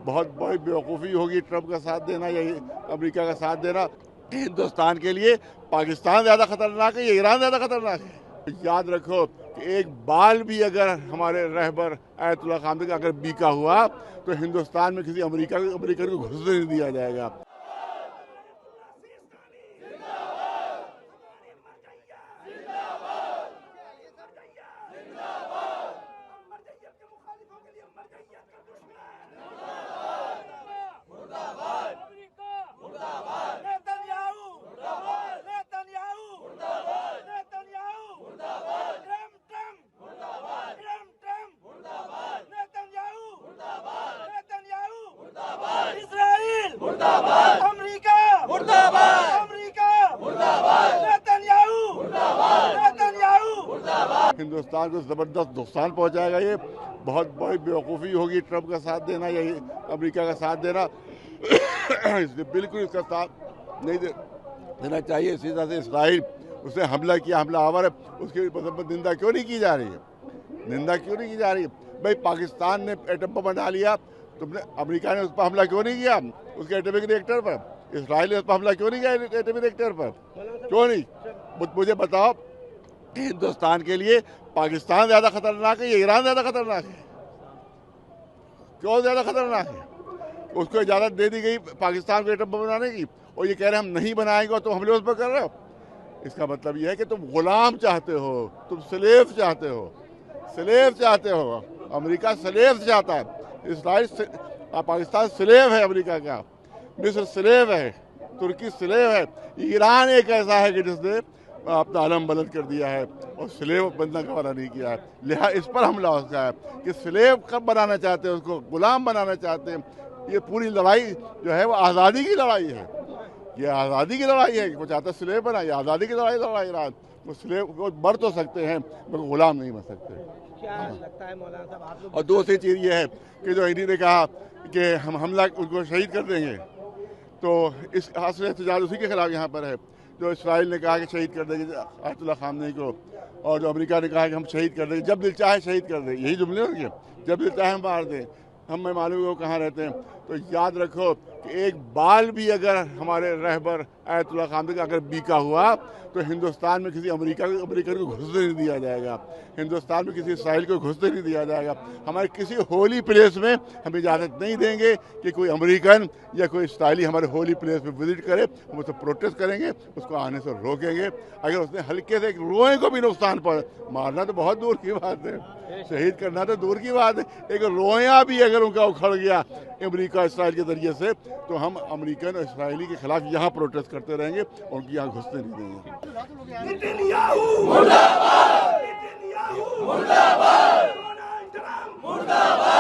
बहुत बड़ी बेवकूफ़ी होगी ट्रंप का साथ देना या अमेरिका का साथ देना। हिंदुस्तान के लिए पाकिस्तान ज़्यादा खतरनाक है या ईरान ज़्यादा खतरनाक है। याद रखो कि एक बाल भी अगर हमारे रहबर आयतुल्लाह खामेनी का अगर बीका हुआ तो हिंदुस्तान में किसी अमेरिकन को घुसने नहीं दिया जाएगा। हिंदुस्तान को ज़बरदस्त नुकसान पहुंचाएगा। ये बहुत बड़ी बेवकूफ़ी होगी ट्रंप का साथ देना या अमेरिका का साथ देना। इसलिए बिल्कुल इसका साथ नहीं देना चाहिए। इसी तरह से इसराइल उसने हमला किया, हमला आवर है, उसकी निंदा क्यों नहीं की जा रही है? निंदा क्यों नहीं की जा रही है? भाई पाकिस्तान ने एटम बम बना लिया, तुमने अमेरिका ने उस पर हमला क्यों नहीं किया उसके एटॉमिक रिएक्टर पर? इसराइल ने उस पर हमला क्यों नहीं किया एटॉमिक रिएक्टर पर? क्यों नहीं? मुझे बताओ कि हिंदुस्तान के लिए पाकिस्तान ज़्यादा खतरनाक है या ईरान ज़्यादा खतरनाक है? क्यों ज़्यादा खतरनाक है? उसको इजाज़त दे दी गई पाकिस्तान को एटम बम बनाने की, और ये कह रहे हैं हम नहीं बनाएंगे और तुम हमले उस पर कर रहे हो। इसका मतलब ये है कि तुम गुलाम चाहते हो, तुम स्लेव चाहते हो, स्लेव चाहते हो। अमेरिका स्लेव चाहता है, इसराइल पाकिस्तान स्लेव है अमेरिका का, मिस्र स्लेव है, तुर्की स्लेव है, ईरान एक ऐसा है कि जिसने अपना आलम बुलंद कर दिया है और स्लेव बनना का वादा नहीं किया है। लिहाजा इस पर हमला उसका है कि स्लेव कब बनाना चाहते हैं, उसको गुलाम बनाना चाहते हैं। ये पूरी लड़ाई जो है वो आज़ादी की लड़ाई है, ये आज़ादी की लड़ाई है। वो चाहता स्लेव बना, ये आज़ादी की लड़ाई ईरान। वो स्लेव को मर तो सकते हैं मगर गुलाम नहीं बन सकते। क्या लगता है मौलाना साहब आप लोग? और दूसरी चीज़ ये है कि जो इन्हीं ने कहा कि हम हमला उनको शहीद कर देंगे, तो इस हासिल एहतजाज उसी के खिलाफ यहाँ पर है। जो इसराइल ने कहा कि शहीद कर देंगे आयतुल्लाह खामेनी को, और जो अमेरिका ने कहा कि हम शहीद कर देंगे, जब दिल चाहे शहीद कर देंगे, यही जुमले होंगे, जब दिल चाहे हम मार दें। हमें मालूम है वो कहाँ रहते हैं। तो याद रखो कि एक बाल भी अगर हमारे रहबर आयतुल्लाह खामेनी का अगर बीका हुआ तो हिंदुस्तान में किसी अमेरिकन को घुसने नहीं दिया जाएगा, हिंदुस्तान में किसी इसराइल को घुसने नहीं दिया जाएगा। हमारे किसी होली प्लेस में हम इजाज़त नहीं देंगे कि कोई अमेरिकन या कोई इसराइली हमारे होली प्लेस में विजिट करे। हम उससे प्रोटेस्ट करेंगे, उसको आने से रोकेंगे। अगर उसने हल्के से एक रोए को भी नुकसान पहुंचा, मारना तो बहुत दूर की बात है, शहीद करना तो दूर की बात है, एक रोया भी अगर उनका उखड़ गया अमेरिका इसराइल के जरिए से, तो हम अमेरिकन और इसराइली के खिलाफ यहाँ प्रोटेस्ट करते रहेंगे और उनकी यहाँ घुसने नहीं देंगे। नेतन्याहू मुर्दाबाद, नेतन्याहू मुर्दाबाद, डोनाल्ड ट्रंप मुर्दाबाद।